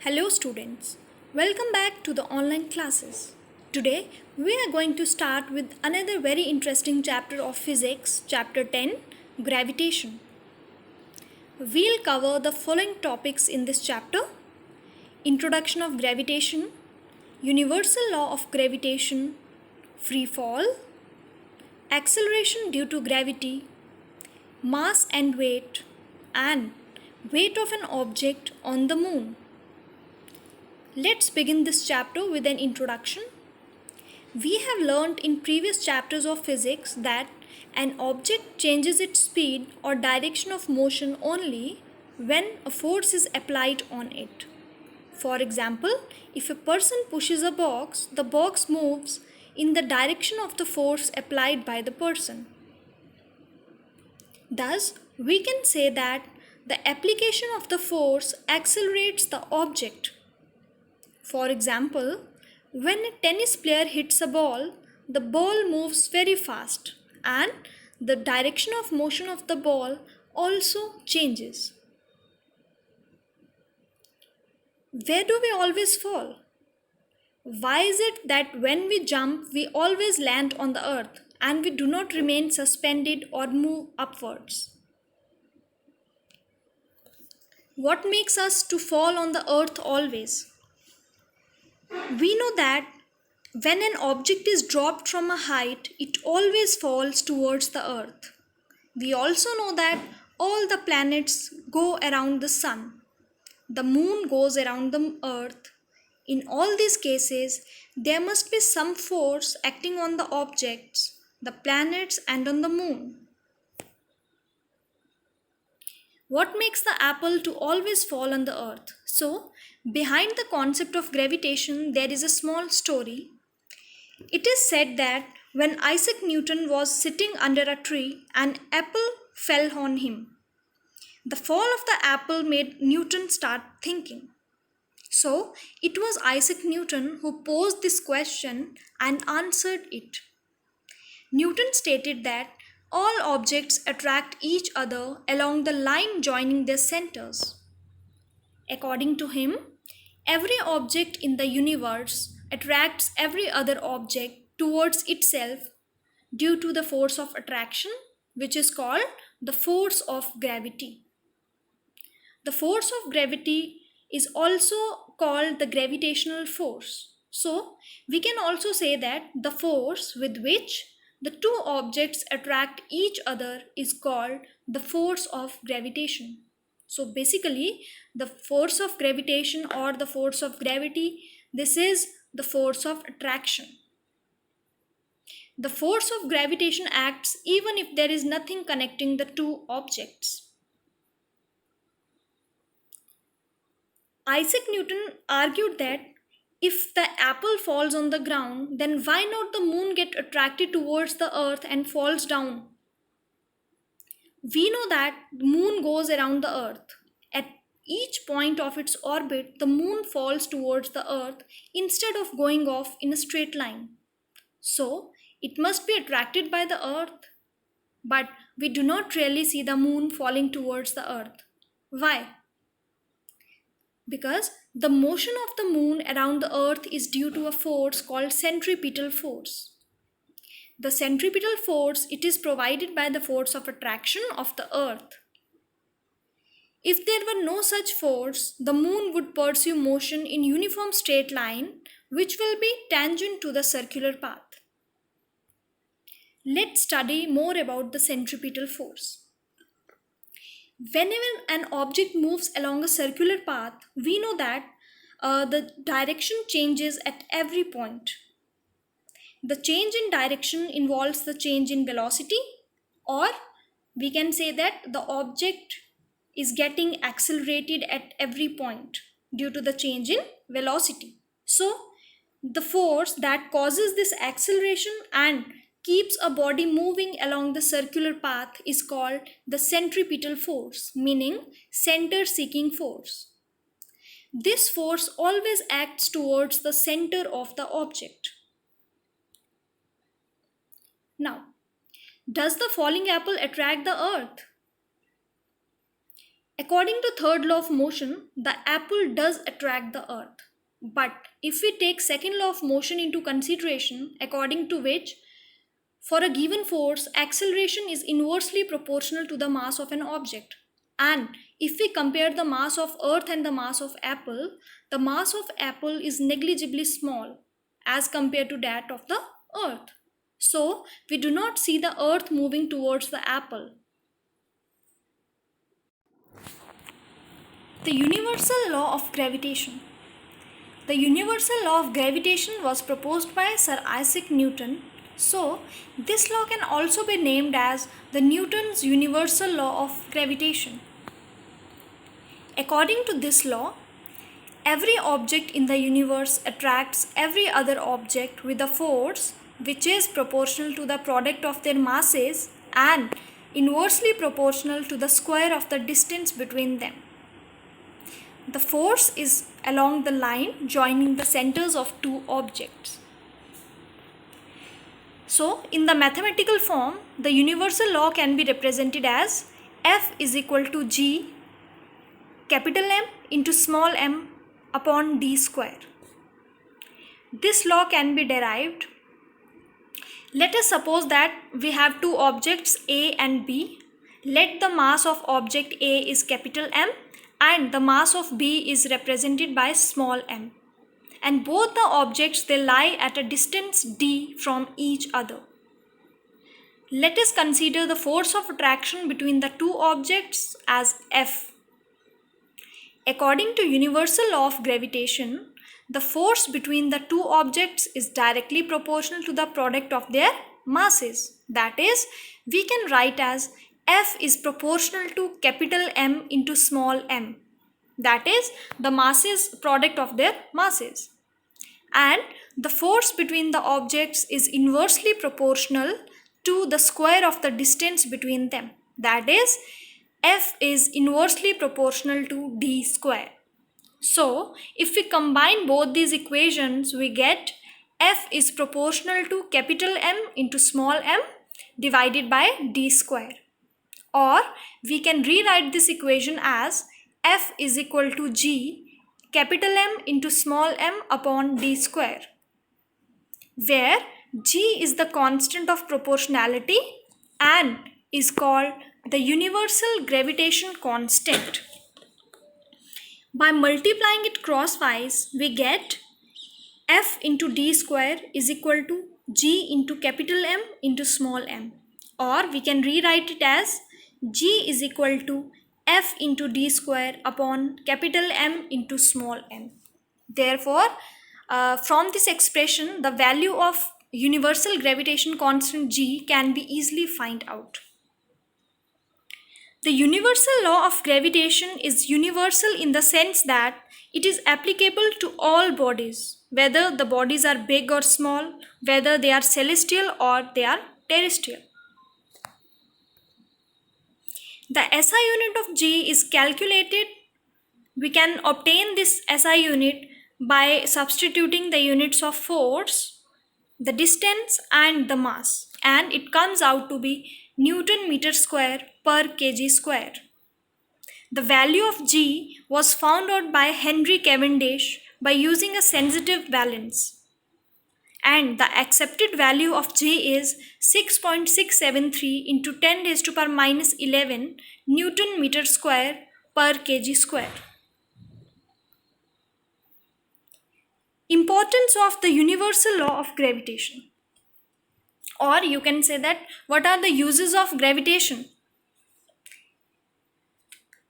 Hello students, welcome back to the online classes. Today we are going to start with another very interesting chapter of physics, chapter 10, gravitation. We'll cover the following topics in this chapter: introduction of gravitation, universal law of gravitation, free fall, acceleration due to gravity, mass and weight of an object on the moon. Let's begin this chapter with an introduction. We have learnt in previous chapters of physics that an object changes its speed or direction of motion only when a force is applied on it. For example, if a person pushes a box, the box moves in the direction of the force applied by the person. Thus, we can say that the application of the force accelerates the object. For example, when a tennis player hits a ball, the ball moves very fast and the direction of motion of the ball also changes. Where do we always fall? Why is it that when we jump, we always land on the earth and we do not remain suspended or move upwards? What makes us to fall on the earth always? We know that when an object is dropped from a height, it always falls towards the earth. We also know that all the planets go around the sun. The moon goes around the earth. In all these cases, there must be some force acting on the objects, the planets, and on the moon. What makes the apple to always fall on the earth? So, behind the concept of gravitation, there is a small story. It is said that when Isaac Newton was sitting under a tree, an apple fell on him. The fall of the apple made Newton start thinking. So, it was Isaac Newton who posed this question and answered it. Newton stated that all objects attract each other along the line joining their centers. According to him, every object in the universe attracts every other object towards itself due to the force of attraction, which is called the force of gravity. The force of gravity is also called the gravitational force. So, we can also say that the force with which the two objects attract each other is called the force of gravitation. So, basically, the force of gravitation or the force of gravity, this is the force of attraction. The force of gravitation acts even if there is nothing connecting the two objects. Isaac Newton argued that if the apple falls on the ground, then why not the moon get attracted towards the earth and falls down? We know that the moon goes around the earth. At each point of its orbit, the moon falls towards the earth instead of going off in a straight line. So, it must be attracted by the earth. But we do not really see the moon falling towards the earth. Why? Because the motion of the moon around the earth is due to a force called centripetal force. The centripetal force, it is provided by the force of attraction of the earth. If there were no such force, the moon would pursue motion in uniform straight line, which will be tangent to the circular path. Let's study more about the centripetal force. Whenever an object moves along a circular path, we know that the direction changes at every point. The change in direction involves the change in velocity, or we can say that the object is getting accelerated at every point due to the change in velocity. So, the force that causes this acceleration and keeps a body moving along the circular path is called the centripetal force, meaning center seeking force. This force always acts towards the center of the object. Now, does the falling apple attract the earth? According to third law of motion, the apple does attract the earth. But if we take second law of motion into consideration, according to which for a given force, acceleration is inversely proportional to the mass of an object. And if we compare the mass of earth and the mass of apple, the mass of apple is negligibly small as compared to that of the earth. So, we do not see the earth moving towards the apple. The universal law of gravitation. The universal law of gravitation was proposed by Sir Isaac Newton. So, this law can also be named as the Newton's universal law of gravitation. According to this law, every object in the universe attracts every other object with a force which is proportional to the product of their masses and inversely proportional to the square of the distance between them. The force is along the line joining the centers of two objects. So, in the mathematical form, the universal law can be represented as F is equal to G capital M into small m upon d square. This law can be derived. Let us suppose that we have two objects A and B. Let the mass of object A is capital M and the mass of B is represented by small m. And both the objects, they lie at a distance d from each other. Let us consider the force of attraction between the two objects as F. According to universal law of gravitation, the force between the two objects is directly proportional to the product of their masses. That is, we can write as F is proportional to capital M into small m. That is, the masses product of their masses. And the force between the objects is inversely proportional to the square of the distance between them. That is, F is inversely proportional to d square. So, if we combine both these equations, we get F is proportional to capital M into small m divided by d square. Or we can rewrite this equation as F is equal to G capital M into small m upon d square, where G is the constant of proportionality and is called the universal gravitation constant. By multiplying it crosswise, we get F into d square is equal to G into capital M into small m. Or we can rewrite it as G is equal to F into d square upon capital M into small m. Therefore, from this expression, the value of universal gravitation constant G can be easily found out. The universal law of gravitation is universal in the sense that it is applicable to all bodies, whether the bodies are big or small, whether they are celestial or they are terrestrial. The SI unit of G is calculated. We can obtain this SI unit by substituting the units of force, the distance and the mass, and it comes out to be Newton meter square per kg square. The value of G was found out by Henry Cavendish by using a sensitive balance, and the accepted value of G is 6.673 into 10 raised to power minus 11 Newton meter square per kg square. Importance of the universal law of gravitation. Or you can say that what are the uses of gravitation?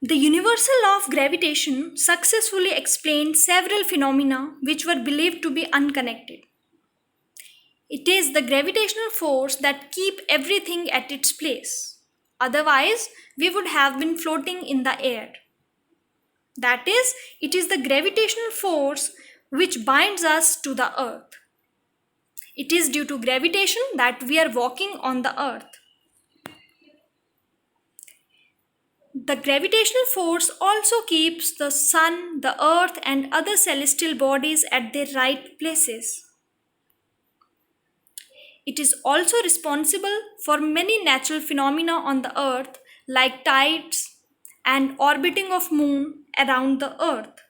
The universal law of gravitation successfully explained several phenomena which were believed to be unconnected. It is the gravitational force that keeps everything at its place. Otherwise, we would have been floating in the air. That is, it is the gravitational force which binds us to the earth. It is due to gravitation that we are walking on the earth. The gravitational force also keeps the sun, the earth, and other celestial bodies at their right places. It is also responsible for many natural phenomena on the earth like tides, and orbiting of moon around the earth.